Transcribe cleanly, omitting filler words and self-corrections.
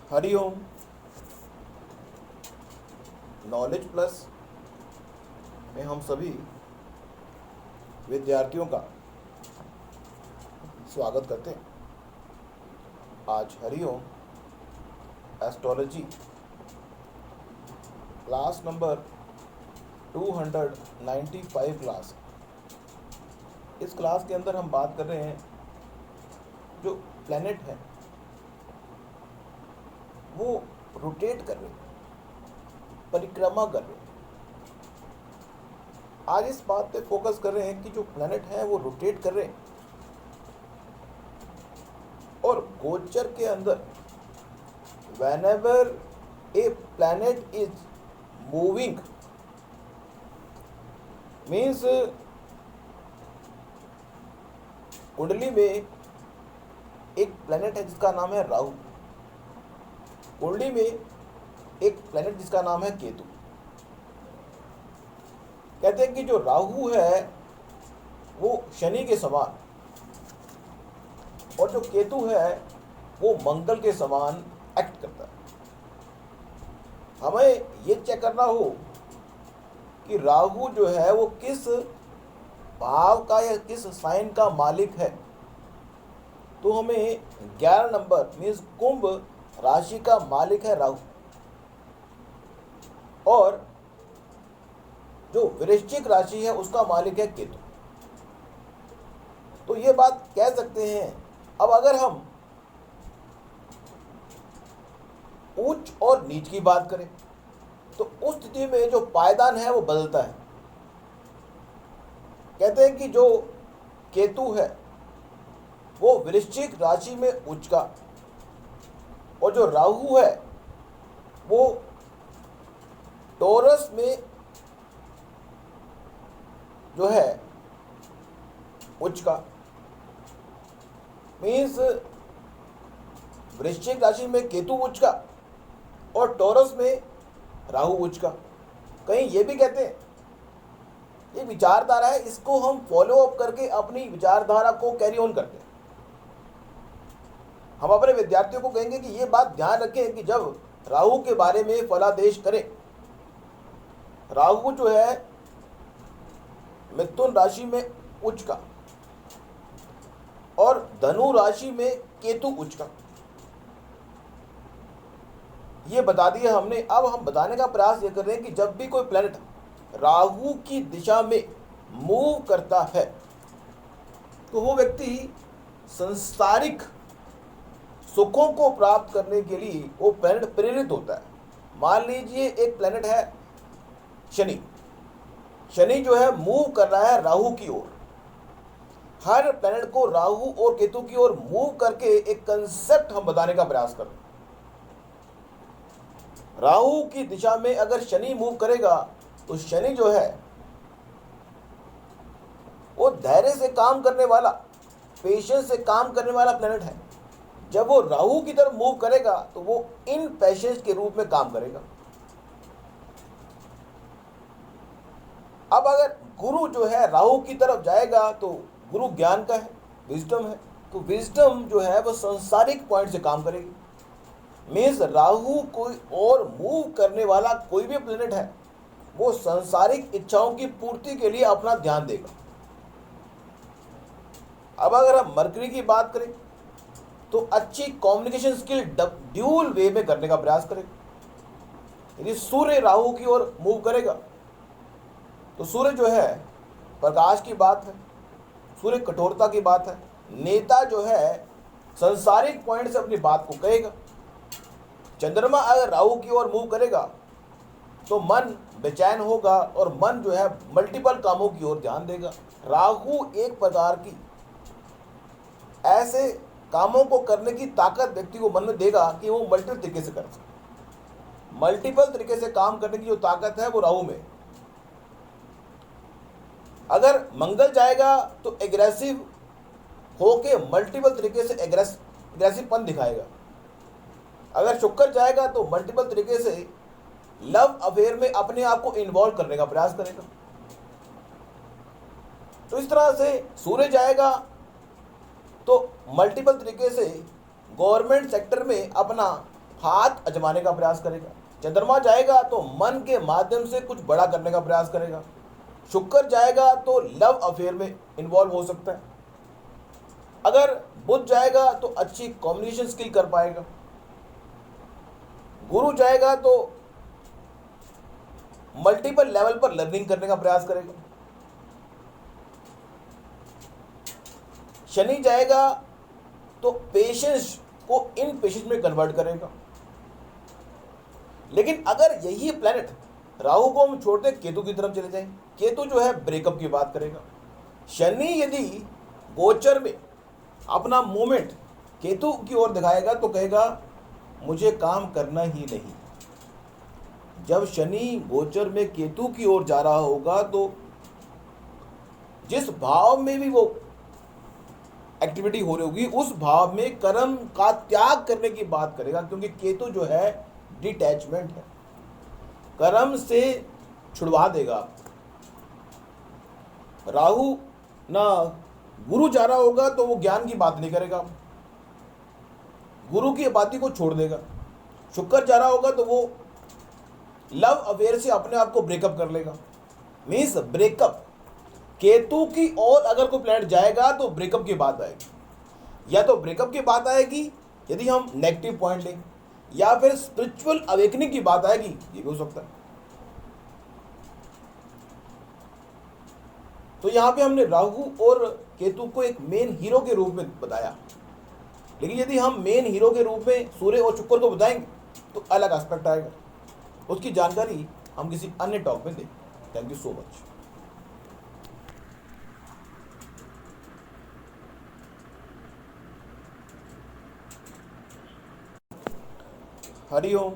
Hariom. Knowledge plus में हम सभी विद्यार्थियों का स्वागत करते हैं। आज Hariom astrology class number 295 class. इस क्लास के अंदर हम बात कर रहे हैं जो प्लैनेट है वो रोटेट कर रहे हैं, परिक्रमा कर रहे हैं। आज इस बात पे फोकस कर रहे हैं कि जो प्लैनेट है वो रोटेट कर रहे हैं और गोचर के अंदर whenever a planet is moving means कुंडली में एक प्लैनेट है जिसका नाम है राहु, कुंडली में एक प्लैनेट जिसका नाम है केतु। कहते हैं कि जो राहु है वो शनि के समान और जो केतु है वो मंगल के समान एक्ट करता है। हमें ये चेक करना हो कि राहु जो है वो किस भाव का या किस साइन का मालिक है, तो हमें 11 नंबर मीन्स कुंभ राशि का मालिक है राहु और जो वृश्चिक राशि है उसका मालिक है केतु। तो ये बात कह सकते हैं। अब अगर हम उच्च और नीच की बात करें तो उस स्थिति में जो पायदान है वो बदलता है। कहते हैं कि जो केतु है वो वृश्चिक राशि में उच्च का और जो राहु है वो टॉरस में जो है उच्च का। मीन्स वृश्चिक राशि में केतु उच्च का और टॉरस में राहु उच्च का। कहीं ये भी कहते हैं, ये विचारधारा है, इसको हम फॉलो अप करके अपनी विचारधारा को कैरी ऑन करते हैं। हम अपने विद्यार्थियों को कहेंगे कि ये बात ध्यान रखें कि जब राहु के बारे में फलादेश करें, राहु जो है मिथुन राशि में उच्च का और धनु राशि में केतु उच्च का, ये बता दिया हमने। अब हम बताने का प्रयास ये कर रहे हैं कि जब भी कोई प्लैनेट राहु की दिशा में मूव करता है तो वो व्यक्ति संसारिक सुखों को प्राप्त करने के लिए वो प्लैनेट प्रेरित होता है। मान लीजिए एक प्लैनेट है शनि, शनि जो है मूव कर रहा है राहु की ओर। हर प्लैनेट को राहु और केतु की ओर मूव करके एक कंसेप्ट हम बताने का प्रयास कर रहे हैं। राहु की दिशा में अगर शनि मूव करेगा तो शनि जो है वो धैर्य से काम करने वाला, पेशेंस से काम करने वाला प्लैनेट है। जब वो राहु की तरफ मूव करेगा तो वो इन पेशेंस के रूप में काम करेगा। अब अगर गुरु जो है राहु की तरफ जाएगा तो गुरु ज्ञान का है, विजडम है, तो विजडम जो है वो सांसारिक पॉइंट से काम करेगी। मीन्स राहु कोई और मूव करने वाला कोई भी प्लेनेट है वो सांसारिक इच्छाओं की पूर्ति के लिए अपना ध्यान देगा। अब अगर हम मरकरी की बात करें तो अच्छी कम्युनिकेशन स्किल ड्यूल वे में करने का प्रयास करेगा। यदि सूर्य राहु की ओर मूव करेगा तो सूर्य जो है प्रकाश की बात है, सूर्य कठोरता की बात है। नेता जो है सांसारिक पॉइंट से अपनी बात को कहेगा। चंद्रमा अगर राहु की ओर मूव करेगा तो मन बेचैन होगा और मन जो है मल्टीपल कामों की ओर ध्यान देगा। राहु एक प्रकार की ऐसे कामों को करने की ताकत व्यक्ति को मन में देगा कि वो मल्टीपल तरीके से कर सके। मल्टीपल तरीके से काम करने की जो ताकत है वो राहु में। अगर मंगल जाएगा तो एग्रेसिव होके मल्टीपल तरीके से एग्रेसिवपन दिखाएगा। अगर शुक्र जाएगा तो मल्टीपल तरीके से लव अफेयर में अपने आप को इन्वॉल्व करने का प्रयास करेगा। तो इस तरह से सूर्य जाएगा तो मल्टीपल तरीके से गवर्नमेंट सेक्टर में अपना हाथ अजमाने का प्रयास करेगा। चंद्रमा जाएगा तो मन के माध्यम से कुछ बड़ा करने का प्रयास करेगा। शुक्र जाएगा तो लव अफेयर में इन्वॉल्व हो सकता है। अगर बुध जाएगा तो अच्छी कम्युनिकेशन स्किल कर पाएगा। गुरु जाएगा तो मल्टीपल लेवल पर लर्निंग करने का प्रयास करेगा। शनि जाएगा तो पेशेंस को इन पेशेंस में कन्वर्ट करेगा। लेकिन अगर यही प्लैनेट राहु को हम छोड़ते केतु की तरफ चले जाएं, केतु जो है ब्रेकअप की बात करेगा। शनि यदि गोचर में अपना मूवमेंट केतु की ओर दिखाएगा तो कहेगा मुझे काम करना ही नहीं। जब शनि गोचर में केतु की ओर जा रहा होगा तो जिस भाव में भी वो एक्टिविटी हो रही होगी उस भाव में कर्म का त्याग करने की बात करेगा, क्योंकि केतु जो है डिटैचमेंट है, कर्म से छुड़वा देगा। राहु ना गुरु जा रहा होगा तो वो ज्ञान की बात नहीं करेगा, गुरु की बाती को छोड़ देगा। शुक्र जा रहा होगा तो वो लव अफेयर से अपने आप को ब्रेकअप कर लेगा। मीन्स ब्रेकअप, केतु की ओर अगर कोई प्लैनेट जाएगा तो ब्रेकअप की बात आएगी। या तो ब्रेकअप की बात आएगी यदि हम नेगेटिव पॉइंट लें, या फिर स्पिरिचुअल अवेकनिंग की बात आएगी, ये भी हो सकता है। तो यहाँ पे हमने राहु और केतु को एक मेन हीरो के रूप में बताया, लेकिन यदि हम मेन हीरो के रूप में सूर्य और शुक्र को बताएंगे तो अलग एस्पेक्ट आएगा। उसकी जानकारी हम किसी अन्य टॉक में दें। Thank you so much. Hariom.